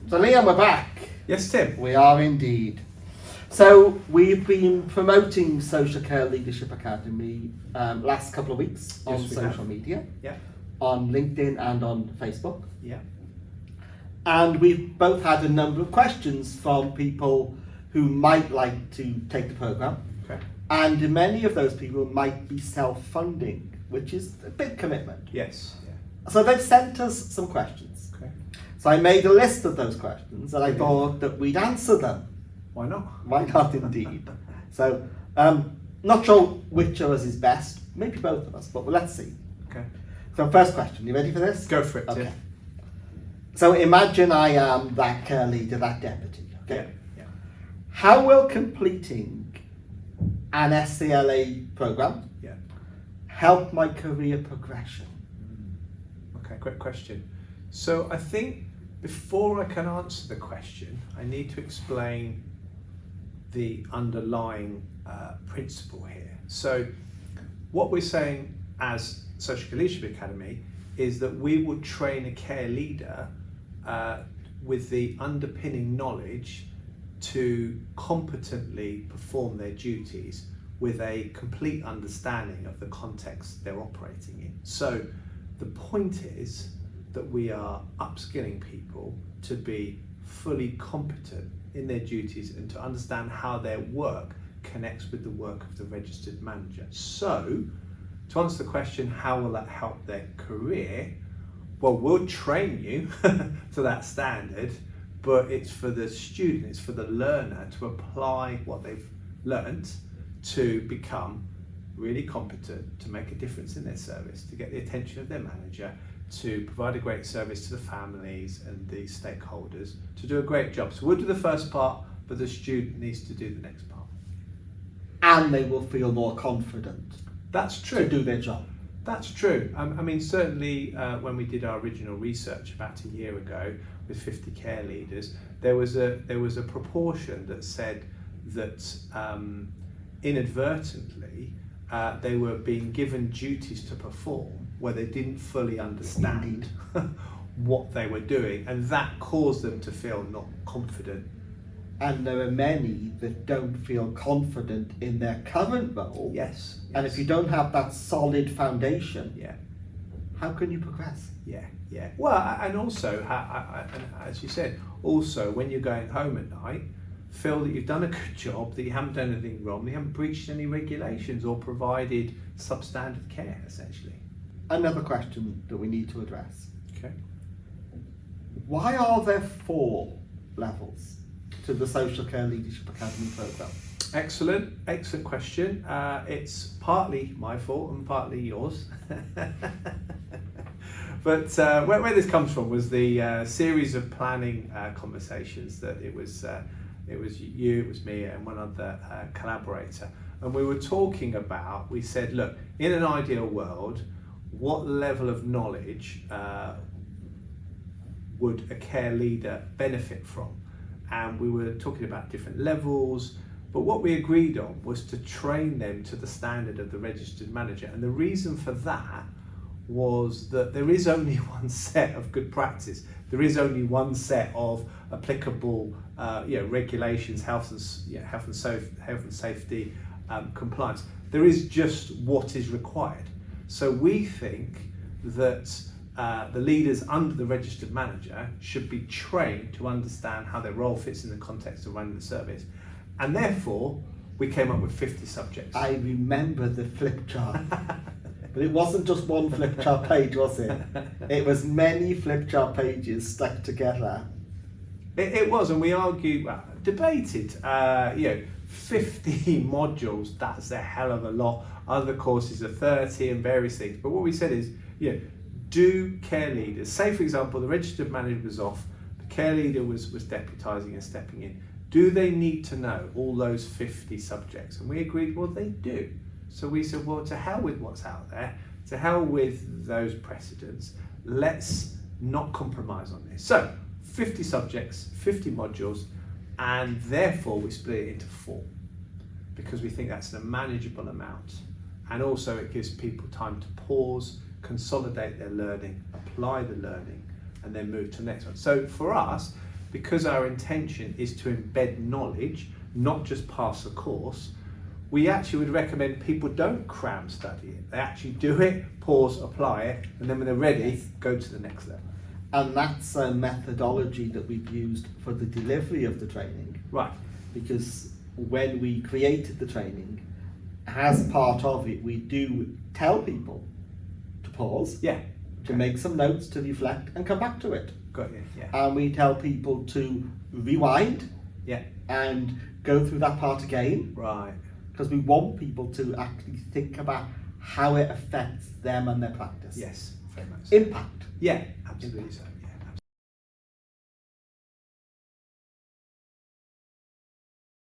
So Liam, we're back. Yes, Tim. We are indeed. So we've been promoting Social Care Leadership Academy last couple of weeks on social media, on LinkedIn and on Facebook. Yeah. And we've both had a number of questions from people who might like to take the program. Okay. And many of those people might be self-funding, which is a big commitment. Yes. Yeah. So they've sent us some questions. Okay. So I made a list of those questions and I thought that we'd answer them. Why not? Why not indeed? So, not sure which of us is best, maybe both of us, but let's see. Okay. So first question, you ready for this? Go for it, Tim. Okay. So imagine I am that care leader, that deputy, okay? Yeah. How will completing an SCLA program help my career progression? Okay, great question. So I think before I can answer the question, I need to explain the underlying principle here. So what we're saying as Social Care Leadership Academy is that we would train a care leader with the underpinning knowledge to competently perform their duties with a complete understanding of the context they're operating in. So the point is that we are upskilling people to be fully competent in their duties and to understand how their work connects with the work of the registered manager. So, to answer the question, how will that help their career? Well, we'll train you to that standard, but it's for the student, it's for the learner to apply what they've learned to become really competent, to make a difference in their service, to get the attention of their manager, to provide a great service to the families and the stakeholders, to do a great job. So we'll do the first part, but the student needs to do the next part. And they will feel more confident. That's true. To do their job. That's true. I mean, certainly when we did our original research about a year ago with 50 care leaders, there was a proportion that said that inadvertently they were being given duties to perform where they didn't fully understand what they were doing, and that caused them to feel not confident. And there are many that don't feel confident in their current role. Yes. And if you don't have that solid foundation, how can you progress? Yeah. Well, and also, and as you said, also when you're going home at night, feel that you've done a good job, that you haven't done anything wrong, that you haven't breached any regulations or provided substandard care, essentially. Another question that we need to address. Okay. Why are there 4 levels to the Social Care Leadership Academy program? Excellent question. It's partly my fault and partly yours. But where this comes from was the series of planning conversations that it was you, it was me and one other collaborator. And we were talking about, we said, look, in an ideal world, what level of knowledge would a care leader benefit from? And we were talking about different levels, but what we agreed on was to train them to the standard of the registered manager. And the reason for that was that there is only one set of good practice. There is only one set of applicable regulations, health and safety, compliance. There is just what is required. So we think that the leaders under the registered manager should be trained to understand how their role fits in the context of running the service. And therefore, we came up with 50 subjects. I remember the flip chart. But it wasn't just one flip chart page, was it? It was many flip chart pages stuck together. It was, and we argued, debated, 50 modules, that's a hell of a lot. Other courses are 30 and various things. But what we said is, do care leaders, say for example, the registered manager was off, the care leader was deputising and stepping in. Do they need to know all those 50 subjects? And we agreed, well, they do. So we said, well, to hell with what's out there, to hell with those precedents, let's not compromise on this. So 50 subjects, 50 modules, and therefore we split it into 4 because we think that's a manageable amount. And also it gives people time to pause, consolidate their learning, apply the learning, and then move to the next one. So for us, because our intention is to embed knowledge, not just pass a course, we actually would recommend people don't cram study it. They actually do it, pause, apply it, and then when they're ready, go to the next level. And that's a methodology that we've used for the delivery of the training. Right. Because when we created the training, as part of it, we do tell people to pause, to make some notes, to reflect, and come back to it. Got you, And we tell people to rewind, and go through that part again. Right. Because we want people to actually think about how it affects them and their practice. Yes, very much so. Impact. Yeah, absolutely so.